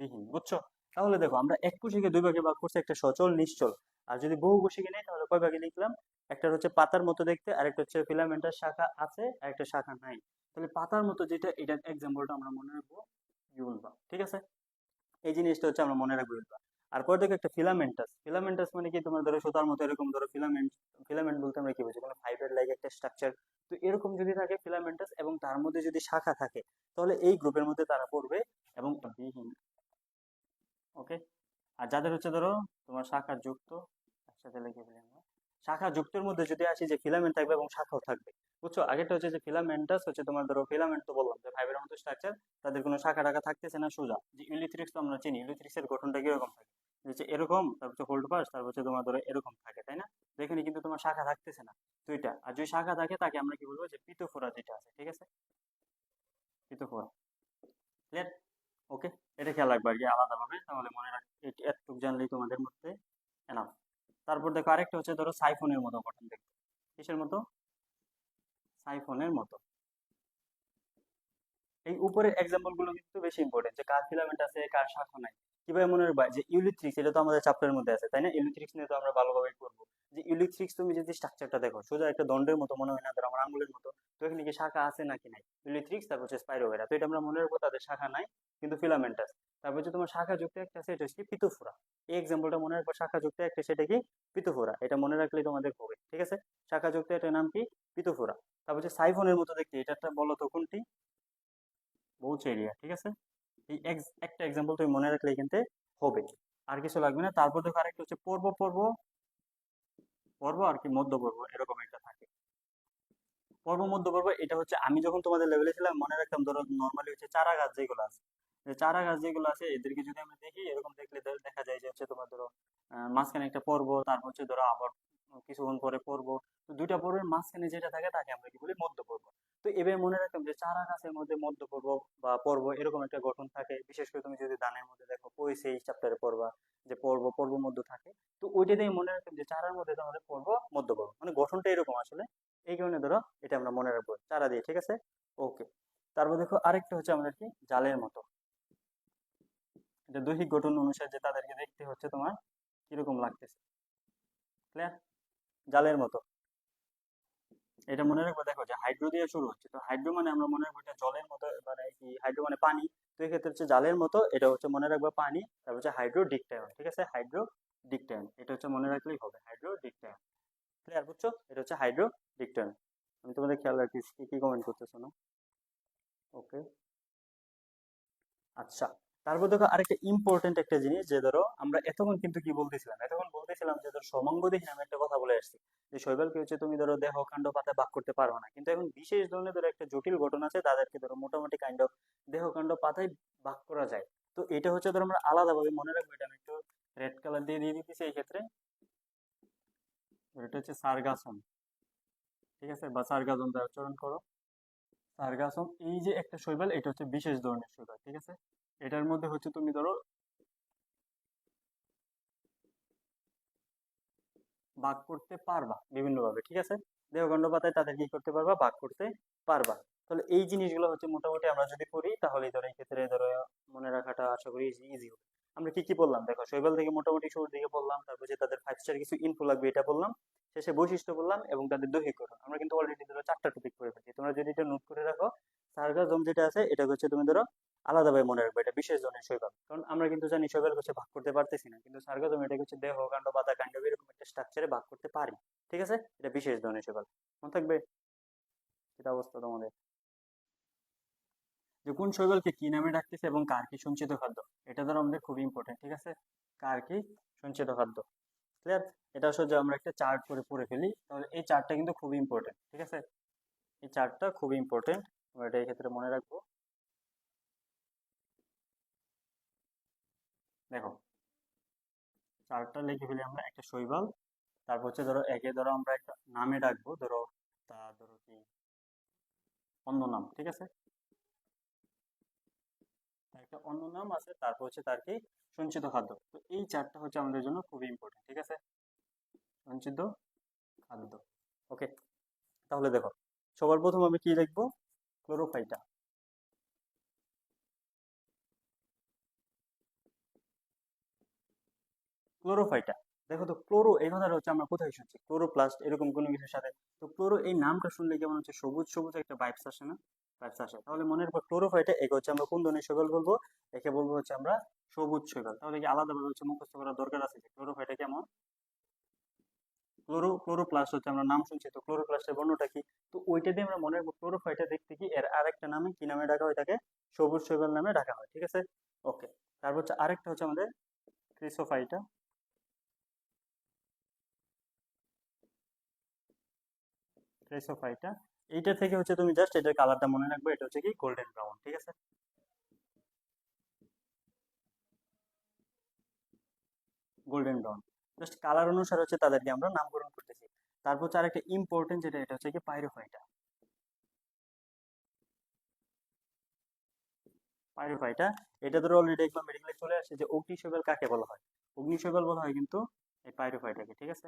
বিহীন, বুঝছো। তাহলে দেখো, আমরা এক কোষীকে দুই ভাগে ভাগ করছি, একটা সচল নিশ্চল। আর যদি বহু কোষীকে নেই তাহলে কয় ভাগে লিখলাম, একটা হচ্ছে পাতার মতো দেখতে, আরেকটা হচ্ছে ফিলামেন্টাস শাখা আছে, আর একটা শাখা নাই। তাহলে পাতার মতো যেটা, এটার এক্সাম্পলটা আমরা মনে রাখবো ইউলবা। ঠিক আছে, এই জিনিসটা হচ্ছে আমরা মনে রাখবো ইউলবা। আর পরে দেখো একটা ফিলামেন্টাস। ফিলামেন্টাস মানে কি, তোমার ধরো সুতার মতো এরকম ধরো ফিলামেন্ট। ফিলামেন্ট বলতে আমরা কি বুঝি, কোনো ফাইবার লাইক একটা স্ট্রাকচার। তো এরকম যদি থাকে ফিলামেন্টাস, এবং তার মধ্যে যদি শাখা থাকে, তাহলে এই গ্রুপের মধ্যে তারা পড়বে, এবং বিহীন। ওকে। আর যাদের হচ্ছে ধরো তোমার শাখা যুক্ত, একসাথে লিখে ফেলি আমরা। শাখা যুক্তের মধ্যে যদি আসি, যে ফিলামেন্ট থাকবে এবং শাখাও থাকবে, বুঝছো। আগেরটা হচ্ছে যে ফিলামেন্টাস হচ্ছে তোমার ধরো, ফিলামেন্ট তো বললাম যে ফাইবারের মতো স্ট্রাকচার, তাদের কোনো শাখা টাখা থাকতেছে না, সোজা। যে ইউলিথ্রিক্স তো আমরা চিনি, ইউলিথ্রিক্স এর গঠনটা কিরকম থাকে, যে হচ্ছে এরকম, তারপর হচ্ছে হোল্ড পাস, তারপর হচ্ছে তোমার ধরো এরকম থাকে, তাই না। তো এখানে কিন্তু তোমার শাখা থাকতেছে না দুইটা। আর যদি শাখা থাকে, তাকে আমরা কি বলবো, যে পিতোফোরা যেটা আছে, ঠিক আছে, পিতোফোরা। ক্লিয়ার। ওকে, এটা খেয়াল রাখবা আর কি আলাদাভাবে, তাহলে মনে রাখ, এটুকু জানলেই তোমাদের মধ্যে এনাফ। তারপর দেখো আরেকটা হচ্ছে ধরো সাইফোনের মতো গঠন দেখো। কিসের মতো? সাইফোনের মতো। এই উপরের এক্সাম্পল গুলো কিন্তু বেশি ইম্পর্টেন্ট, যে কার ফিলামেন্ট আছে কার শাখা নাই। কিভাবে মনে রাখবা? যে ইউলিথ্রিক্স, এটা তো আমাদের চ্যাপ্টারের মধ্যে আছে তাই না? ইউলিথ্রিক্স নিয়ে তো আমরা ভালোভাবে করবো। যে ইউলিথ্রিক্স তুমি যদি স্ট্রাকচারটা দেখো, সোজা একটা দণ্ডের মতো মনে হয় না? ধরো আমার আঙ্গুলের মতো। তো এখানে কি শাখা আছে নাকি নাই? ইউলিথ্রিক্স, তারপর হচ্ছে স্পাইরোভেরা। তো এটা আমরা মনে রাখবো, তাদের শাখা নাই কিন্তু ফিলামেন্ট আছে। তারপর হচ্ছে তোমার শাখা যুক্ত একটা আছে, এটা হচ্ছে পিতোফোরা। এই এক্সাম্পলটা মনে রাখবো, শাখা যুক্ত একটা, সেটা কি? পিতোফোরা। এটা মনে রাখলেই তোমাদের হবে, ঠিক আছে? শাখা যুক্ত এটার নাম কি? পিতোফোরা। তারপর হচ্ছে সাইফোনের মতো দেখতে, এটা একটা বলো তো কোনটি? বউচেরিয়া, ঠিক আছে? এই একটা এক্সাম্পল তুমি মনে রাখলে কিন্তু হবে, আর কিছু লাগবে না। তারপর দেখো আরেকটা হচ্ছে পর্ব পর্ব পর্ব আর কি মধ্য পর্ব, এরকম একটা থাকে। পর্ব মধ্য পর্ব এটা হচ্ছে আমি যখন তোমাদের লেভেলে ছিলাম মনে রাখতাম, ধরো নর্মালি হচ্ছে চারা গাছ যেগুলো আছে, যে চারা গাছ যেগুলো আছে এদেরকে যদি আমরা দেখি, এরকম দেখলে দেখা যায় যে হচ্ছে তোমার ধরো মাঝখানে একটা পর্ব, তারপর হচ্ছে ধরো আবার কিছুক্ষণ পরে পর্ব। তো দুইটা পর্বের মাঝখানে যেটা থাকে তাকে আমরা কি বলি? মধ্য পর্ব। তো এভাবে মনে রাখতাম যে চারা গাছের মধ্যে মধ্য পর্ব বা পর্ব এরকম একটা গঠন থাকে। বিশেষ করে তুমি যদি ধানের মধ্যে দেখো, পয়সে এই চ্যাপ্টারে পড়বা যে পর্ব পর্ব মধ্য থাকে। তো ওইটা দিয়ে মনে রাখতাম যে চারার মধ্যে তো আমাদের পর্ব মধ্য পর্ব, মানে গঠনটা এরকম আসলে। এই কারণে ধরো এটা আমরা মনে রাখবো চারা দিয়ে, ঠিক আছে? ওকে। তারপর দেখো আরেকটা হচ্ছে আমাদের কি? জালের মতো। এটা দৈহিক গঠন অনুসারে যে তাদেরকে দেখতে হচ্ছে তোমার কিরকম লাগতেছে। ক্লিয়ার? জালের মতো। এটা মনে রাখবো, দেখো যে হাইড্রো দিয়ে শুরু হচ্ছে, তো হাইড্রো মানে আমরা মনে রাখবো এটা জলের মতো, মানে কি হাইড্রো মানে পানি। তো এক্ষেত্রে হচ্ছে জালের মতো, এটা হচ্ছে মনে রাখবো পানি। তারপর হচ্ছে হাইড্রো ডিকটায়ন, ঠিক আছে? হাইড্রো ডিকটায়ন, এটা হচ্ছে মনে রাখলেই হবে, হাইড্রো ডিকটায়ন। ক্লিয়ার? বুঝছো? এটা হচ্ছে হাইড্রো ডিকটায়ন। আমি তোমাদের খেয়াল রাখি কি কি কমেন্ট করতেছো না। ওকে, আচ্ছা। তারপর দেখো আরেকটা ইম্পর্টেন্ট একটা জিনিস, যে ধরো আমরা এতক্ষণ কিন্তু কি বলতেছিলাম, এতক্ষণ বলতেছিলাম যে ধরো সমাঙ্গদেহী নামে একটা কথা বলে আসছি, যে শৈবালকে হচ্ছে তুমি ধরো দেহ কাণ্ড পাতায় ভাগ করতে পারো না, কিন্তু এখন বিশেষ ধরনের ধরো একটা জটিল ঘটনা আছে, তাদেরকে ধরো মোটামুটি কাইন্ড অফ দেহ কাণ্ড পাতায় ভাগ করা যায়। তো এটা হচ্ছে ধরো আমরা আলাদাভাবে মনে রাখবো, এটা আমি একটু রেড কালার দিয়ে দিয়ে দিতেছি এই ক্ষেত্রে। এটা হচ্ছে সার্গাসম, ঠিক আছে? বা সার্গাসম দ্বারা উচ্চারণ করো। সার্গাসম, এই যে একটা শৈবাল, এটা হচ্ছে বিশেষ ধরনের শৈবাল, ঠিক আছে? এটার মধ্যে হচ্ছে তুমি ধরো ভাগ করতে পারবা বিভিন্ন ভাবে, ঠিক আছে? দেহখণ্ড পাতায় তাদের কি করতে পারবা? ভাগ করতে পারবা। তাহলে এই জিনিসগুলো হচ্ছে মোটামুটি আমরা যদি করি, তাহলে ধরো এই ক্ষেত্রে ধরো মনে রাখাটা আশা করি ইজি হবে। আমরা কি কি বললাম দেখো, শৈবাল থেকে মোটামুটি শুরুর দিকে বললাম, তারপর যে তাদের 5 স্টার কিছু ইনফো লাগবে এটা বললাম, শেষে বৈশিষ্ট্য বললাম, এবং তাদের দৈহিক গঠন। আমরা কিন্তু অলরেডি ধরো 4টা টপিক করে ফেলছি, তোমরা যদি এটা নোট করে রাখো। সার্গাজম যেটা আছে এটা হচ্ছে তুমি ধরো আলাদাভাবে মনে রাখবে, এটা বিশেষ ধরনের শৈবাল। কারণ আমরা কিন্তু জানি শৈবাল হচ্ছে ভাগ করতে পারতেছি না, কিন্তু সার্গাজম এটা হচ্ছে দেহ কাণ্ড পাতা কাণ্ড এরকম একটা স্ট্রাকচারে ভাগ করতে পারি, ঠিক আছে? এটা বিশেষ ধরনের শৈবাল। মনে থাকবে? এটা অবস্থা তোমাদের, যে কোন শৈবালকে কি নামে ডাকতেছে এবং কার কি সঞ্চিত খাদ্য, এটা ধরো আমাদের খুবই ইম্পর্টেন্ট, ঠিক আছে? কার কি সঞ্চিত খাদ্য। ক্লিয়ার? এটা আসলে যে আমরা একটা চার্ট করে পড়ে ফেলি, তাহলে এই চার্টটা কিন্তু খুবই ইম্পর্টেন্ট, ঠিক আছে? এই চার্টটা খুবই ইম্পর্টেন্ট, আমরা এটা এই ক্ষেত্রে মনে রাখবো। দেখো চার্টটা লিখে ফেলি আমরা, একটা শৈবাল, তারপর হচ্ছে ধরো একে ধরো আমরা একটা নামে ডাকবো, ধরো তার ধরো কি অন্য নাম, ঠিক আছে? তার একটা অন্য নাম আছে, তারপর হচ্ছে তার কি সঞ্চিত খাদ্য। তো এই চারটা হচ্ছে আমাদের জন্য খুবই ইম্পর্টেন্ট, ঠিক আছে? সঞ্চিত খাদ্য। ওকে, তাহলে দেখো সবার প্রথম আমি কি লিখবো? ক্লোরোফাইটা। ক্লোরোফাইটা। দেখো তো ক্লোরো এই কথাটা হচ্ছে আমরা কোথায় শুনছি? ক্লোরোপ্লাস্ট এরকম কোনো কিছুর সাথে। তো ক্লোরো এই নামটা শুনলে কেমন হচ্ছে? সবুজ সবুজ একটা ভাইবস আসে না? ভাইবস আসে। তাহলে মনে রাখবো ক্লোরোফাইটা, একে হচ্ছে আমরা কোন ধরনের শৈবাল বলবো? একে বলবো হচ্ছে আমরা সবুজ শৈবাল। তাহলে কি আলাদাভাবে হচ্ছে মুখস্থ করার দরকার আছে যে ক্লোরোফাইটা কেমন? ক্লোরোপ্লাস্ট হচ্ছে আমরা নাম শুনছি, তো ক্লোরোপ্লাস্টের বর্ণটা কি? তো ওইটা দিয়ে আমরা মনে রাখবো ক্লোরোফাইটা দেখতে কি, এর আরেকটা নামে কি নামে ডাকা হয় তাকে? সবুজ শৈবাল নামে ডাকা হয়, ঠিক আছে? ওকে। তারপর হচ্ছে আরেকটা হচ্ছে আমাদের ক্রিসোফাইটা। ক্রিসোফাইটা, এইটা থেকে হচ্ছে তুমি জাস্ট এটার কালারটা মনে রাখবে, এটা হচ্ছে কি গোল্ডেন ব্রাউন, ঠিক আছে? Golden brown. জাস্ট কালার অনুসারে হচ্ছে তাদেরকে আমরা নামকরণ করতেছি। তারপর হচ্ছে আরেকটা ইম্পর্টেন্ট যেটা, এটা হচ্ছে কি পাইরোফাইটা। পাইরোফাইটা, এটা ধরো অলরেডি একবার মেডিকেলে চলে আসে, যে অগ্নি শৈবাল কাকে বলা হয়? অগ্নি শৈবাল বলা হয় কিন্তু এই পাইরোফাইটাকে, ঠিক আছে?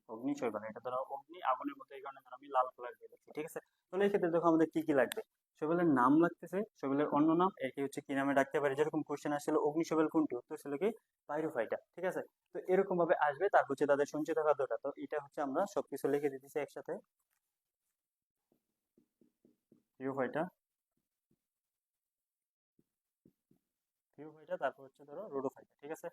অগ্নি শৈবাল, এটা ধরো অগ্নি আগুনের মতো, এই কারণে ধরো আমি লাল কালার দিয়ে লিখছি, ঠিক আছে? তাহলে এই ক্ষেত্রে দেখো আমাদের কি কি লাগবে। শৈবালের নাম লাগতেছে, শৈবালের অন্য নাম, একে হচ্ছে কি নামে ডাকতে পারি, যেরকম কোশ্চেন আসছিল অগ্নি শৈবাল কোনটি, উত্তর ছিল কি পাইরোফাইটা, ঠিক আছে? তো এরকম ভাবে আসবে, তার হচ্ছে তাদের সঞ্চিত খাদ্যটা। তো এটা হচ্ছে আমরা সবকিছু লিখে দিতেছি একসাথে। পিওফাইটা, পিওফাইটা, তারপর হচ্ছে ধরো রোডোফাইটা, ঠিক আছে?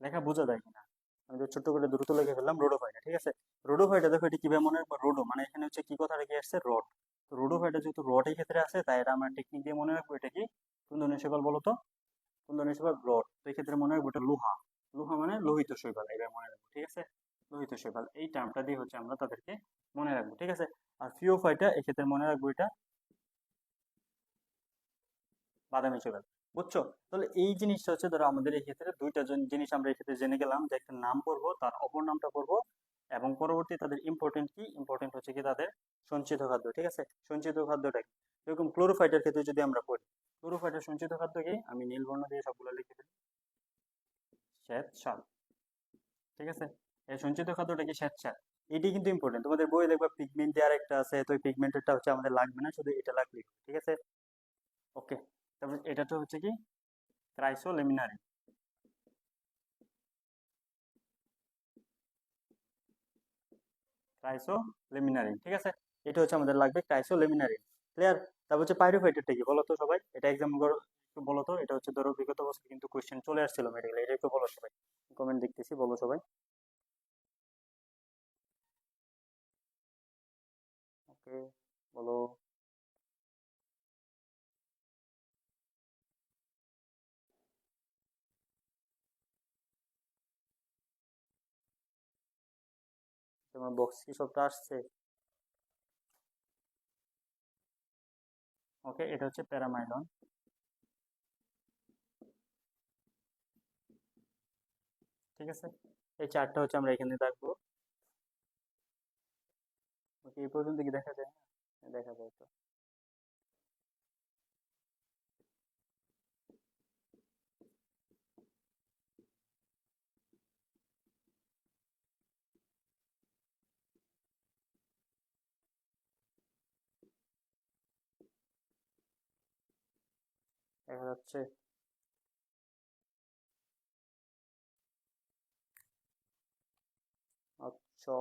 লেখা বোঝা যায় কিনা, আমি তো ছোট্ট করে দ্রুত লিখে ফেললাম রোডোফাইটা, ঠিক আছে? রোডোফাইটা দেখো এটা কিভাবে মনে রাখবো, রোডো মানে এখানে হচ্ছে কি কথাটা কি আসছে, রড। তো রোডোফাইটা যেহেতু রড এই ক্ষেত্রে আছে, তাই এটা আমরা টেকনিক দিয়ে মনে রাখবো, এটা কি কোন ধরনের শৈবাল বলো তো, কোন ধরনের শৈবাল, রড। তো এই ক্ষেত্রে মনে রাখবো এটা লোহা, লোহা মানে লোহিত শৈবাল, এবার মনে রাখবো, ঠিক আছে? লোহিত শৈবাল, এই টার্মটা দিয়ে হচ্ছে আমরা তাদেরকে মনে রাখবো, ঠিক আছে? আর ফিওফাইটা এক্ষেত্রে মনে রাখবো এটা বাদামি শৈবাল, বুঝছো? তাহলে এই জিনিসটা হচ্ছে ধরো আমাদের এই ক্ষেত্রে দুইটা জিনিস আমরা এই ক্ষেত্রে জেনে গেলাম, যে একটা নাম পড়বো, তার অপর নামটা পড়বো, এবং পরবর্তী তাদের ইম্পর্টেন্ট কি, ইম্পর্টেন্ট হচ্ছে কি তাদের সঞ্চিত খাদ্য, ঠিক আছে? সঞ্চিত খাদ্যটা কি, এরকম ক্লোরোফাইটের ক্ষেত্রে যদি আমরা পড়ি, ক্লোরোফাইটের সঞ্চিত খাদ্য কি, আমি নীল বর্ণ দিয়ে সবগুলো লিখে দিই, শ্বেত সার, ঠিক আছে? এই সঞ্চিত খাদ্যটা কি শ্বেত সার, এটি কিন্তু ইম্পর্টেন্ট, তোমাদের বইয়ে দেখবা পিগমেন্ট দেওয়ার একটা আছে, তো ওই পিগমেন্টেরটা হচ্ছে আমাদের লাগবে না, শুধু এটা লাগবে, ঠিক আছে? ওকে, তারপর এটা তো হচ্ছে কি ক্রাইসোলেমিনারি, ক্রাইসোলেমিনারিন, ঠিক আছে? এটা হচ্ছে আমাদের লাগবে ক্রাইসোলেমিনারিন, ক্লিয়ার? তারপর হচ্ছে পাইরোফাইটারটা কি বলো তো সবাই, এটা এক্সাম একটু বলো তো, এটা হচ্ছে ধরো বিগত বছর কিন্তু কোশ্চেন চলে আসছিল মেডিকেল, এটা একটু বলো সবাই, কমেন্ট দেখতেছি, বলো সবাই। ওকে, বলো। তোমার বক্স কি সবটা আসছে? ওকে, এটা হচ্ছে প্যারামাইলন, ঠিক আছে? এই চারটা হচ্ছে আমরা এখানে রাখবো। ওকে, এই পর্যন্ত কি দেখা যায়? না দেখা যায় তো, দেখা যাচ্ছে। আচ্ছা,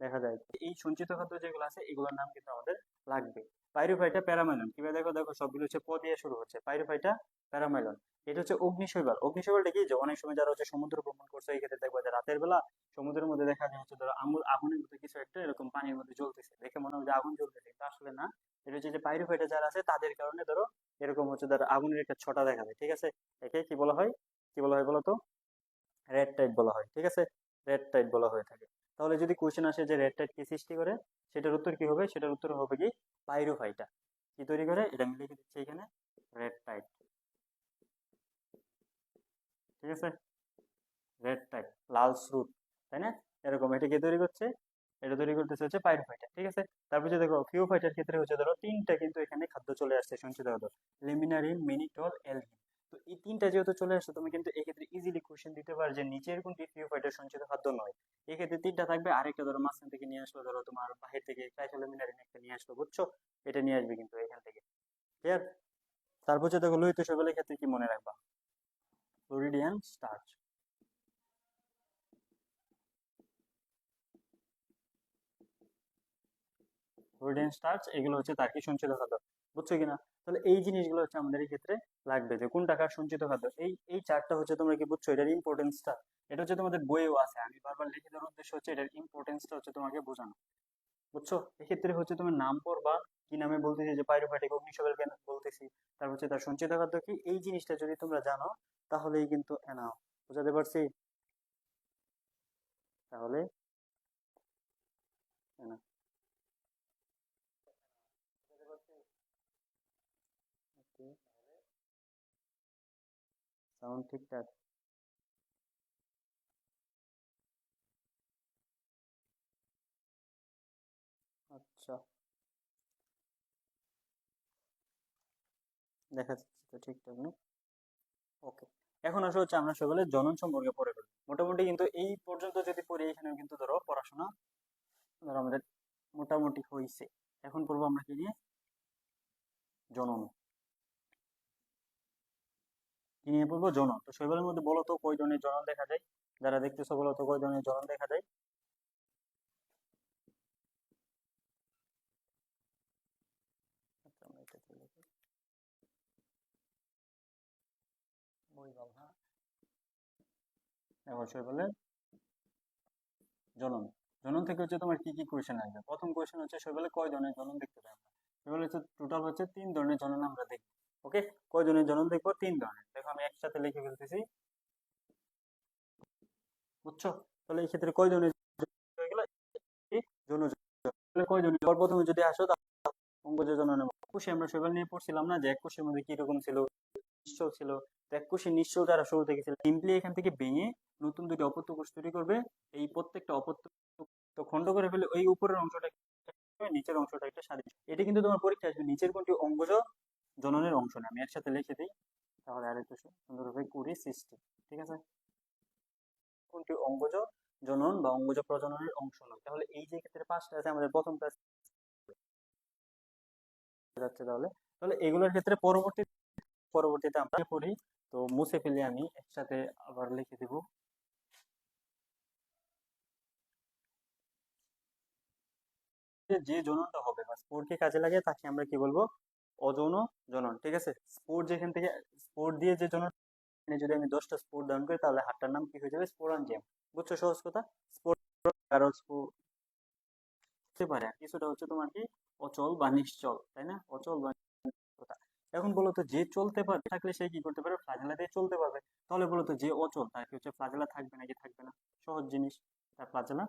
দেখা যায় তো। এই সঞ্চিত খাদ্য যেগুলো আছে এগুলোর নাম কিন্তু আমাদের লাগবে। পাইরোফাইটা, প্যারামাইলন, কিভাবে দেখো, দেখো সবগুলো হচ্ছে প দিয়ে শুরু হচ্ছে, পাইরোফাইটা, প্যারামাইলন। এটা হচ্ছে অগ্নিশৈবাল, অগ্নিশৈবালটা কি, যে অনেক সময় যারা হচ্ছে সমুদ্র ভ্রমণ করছে, এই ক্ষেত্রে দেখবা যে রাতের বেলা সমুদ্রের মধ্যে দেখা যায় হচ্ছে ধরো আগুনের মধ্যে কিছু একটা এরকম পানির মধ্যে জ্বলতেছে, দেখে মনে হয় যে আগুন জ্বলতেছে, কিন্তু আসলে না। এটা হচ্ছে যে পাইরোফাইটা যারা আছে তাদের কারণে ধরো এরকম হচ্ছে ধরো আগুনের একটা ছটা দেখা যায়, ঠিক আছে? একে কি বলা হয়, কি বলা হয় বলো তো, রেড টাইড বলা হয়, ঠিক আছে? রেড টাইড বলা হয়ে থাকে। তাহলে যদি কোশ্চেন আসে যে রেড টাইড কি সৃষ্টি করে, সেটার উত্তর কি হবে, সেটার উত্তর হবে কি পাইরোফাইটা, কি তৈরি করে, এটা আমি লিখে দিচ্ছি এখানে, রেড টাইড, ঠিক আছে? রেড টাইড, লাল স্রোত, তাই না? এরকম এটা কি তৈরি করছে, এটা তৈরি করতেছে হচ্ছে পাইরোফাইটা, ঠিক আছে? তারপর যে দেখো ফিওফাইটার ক্ষেত্রে হচ্ছে ধরো তিনটা কিন্তু এখানে খাদ্য চলে আসছে সঞ্চিত খাদ্য, লিমিনারিন, মিনিটল, অ্যালগিন। তো এই তিনটা যেহেতু চলে আসছে, তুমি কিন্তু এক্ষেত্রে ইজিলি কোশ্চেন দিতে পারো যে নিচের কোনটি ফিওফাইটার সঞ্চিত খাদ্য নয়। এক্ষেত্রে তিনটা থাকবে, আরেকটা ধরো মাঝখান থেকে নিয়ে আসলো, ধরো তোমার বাহির থেকে ট্রাইসোলিমিনারিন একটা নিয়ে আসলো, বুঝছো? এটা নিয়ে আসবে কিন্তু এখান থেকে, ক্লিয়ার? তারপর হচ্ছে দেখো লোহিত শৈবালের ক্ষেত্রে কি মনে রাখবা, ফ্লোরিডিয়ান স্টার্চ, ফ্লোরিডিয়ান স্টার্চ, এগুলো হচ্ছে তার কি সঞ্চিত খাদ্য, বুঝছো কিনা? তাহলে এই জিনিসগুলো হচ্ছে আমাদের এই ক্ষেত্রে লাগবে, যে কোন টাকার সঞ্চিত খাদ্য, এই চারটা হচ্ছে, তোমরা কি বুঝছো এটার ইম্পর্টেন্সটা? এটা হচ্ছে তোমাদের বইয়েও আছে, আমি বারবার লিখে দেওয়ার উদ্দেশ্য হচ্ছে এটার ইম্পর্টেন্সটা হচ্ছে তোমাকে বোঝানো, বুঝছো? এক্ষেত্রে হচ্ছে তুমি নাম পড়বা, কি নামে বলতেছি, যে পাইরোফাইটিক অগ্নিশৈবাল কেন বলতেছি, তারপর হচ্ছে তার সঞ্চিত খাদ্য কি, এই জিনিসটা যদি তোমরা জানো, তাহলেই কিন্তু এনাও, বুঝাতে পারছি? তাহলে enough। বুঝাতে পারছি? ওকে, সাউন্ড ঠিকঠাক? আচ্ছা, দেখা যাচ্ছে তো ঠিকঠাক না? ওকে, এখন আসলে হচ্ছে আমরা শৈবালের জনন সম্পর্কে পড়ে ফেলি। মোটামুটি কিন্তু এই পর্যন্ত যদি পড়ি, এখানেও কিন্তু ধরো পড়াশোনা ধরো আমাদের মোটামুটি হয়েছে। এখন পড়বো আমরা কি নিয়ে? জনন। কি নিয়ে পড়বো? জনন। তো শৈবালের মধ্যে বলো তো কয় ধরনের জনন দেখা যায়? যারা দেখতেছো বলো তো কয় ধরনের জনন দেখা যায়? আচ্ছা, আমরা এটা তুলে দিই। ওই বাবা, দেখো শৈবালের জনন। জনন থেকে হচ্ছে তোমার কি কি কোয়েশ্চেন আসবে? প্রথম কোয়েশ্চেন হচ্ছে শৈবালে কয় ধরনের জনন দেখতে পাই আমরা? শৈবালে হচ্ছে টোটাল হচ্ছে 3 ধরনের জনন আমরা দেখবো। ওকে, কয় ধরনের জনন দেখবো? 3 ধরনের। দেখো আমি একসাথে লিখে ফেলতেছি, বুঝছো? তাহলে এই ক্ষেত্রে কয় ধরনের হয়ে গেল? যৌন জনন। তাহলে কয় ধরনের? প্রথমে যদি আসো অঙ্গজ জনন। একুশে আমরা শৈবাল নিয়ে পড়ছিলাম না যে একুশের মধ্যে কি রকম ছিল? নিশ্চল ছিল। তো একুশে নিশ্চল যারা শুরু থেকে ছিল সিম্পলি এখান থেকে ভেঙে নতুন দুটি অপত্য কোষ তৈরি করবে। এই প্রত্যেকটা অপত্য তো খণ্ড করে ফেলে ওই উপরের অংশটা নিচের অংশটা একটা সারি। এটা কিন্তু তোমার পরীক্ষা আসবে নিচের কোনটি অঙ্গজ জননের অংশ না। আমি একসাথে লিখে দিই তাহলে আর একটু সুন্দরভাবে করি সৃষ্টি। ঠিক আছে, কোনটি অঙ্গজ জনন বা অঙ্গজ প্রজননের অংশ নয়। তাহলে এই যে ক্ষেত্রে 5টা আছে আমাদের প্রথমটা যাচ্ছে। তাহলে তাহলে এগুলোর ক্ষেত্রে পরবর্তীতে আমরা পড়ি। তো মুছে ফেলে আমি একসাথে আবার লিখে দিব। যে জননটা হবে বা স্পোরকে কাজে লাগে তাকে আমরা কি বলবো? অযৌন জনন। ঠিক আছে, স্পোর যেখান থেকে স্পোর দিয়ে যে জনন, যদি আমি 10টা স্পোর দান করি তাহলে হাটটার নাম কি হয়ে যাবে? স্পোরাঞ্জিয়াম। বুঝছো সহজ কথা? স্পোর কারো স্পোর হতে পারে, আর কিছুটা হচ্ছে তোমার কি অচল বা নিশ্চল, তাই না? অচল বা নিশ্চলতা। এখন বলো তো যে চলতে পারবে থাকলে সে কি করতে পারবে? ফ্লাজেলা দিয়ে চলতে পারবে। তাহলে বলো তো যে অচল তার কি হচ্ছে ফ্লাজেলা থাকবে নাকি থাকবে না? সহজ জিনিস, তার ফ্লাজেলা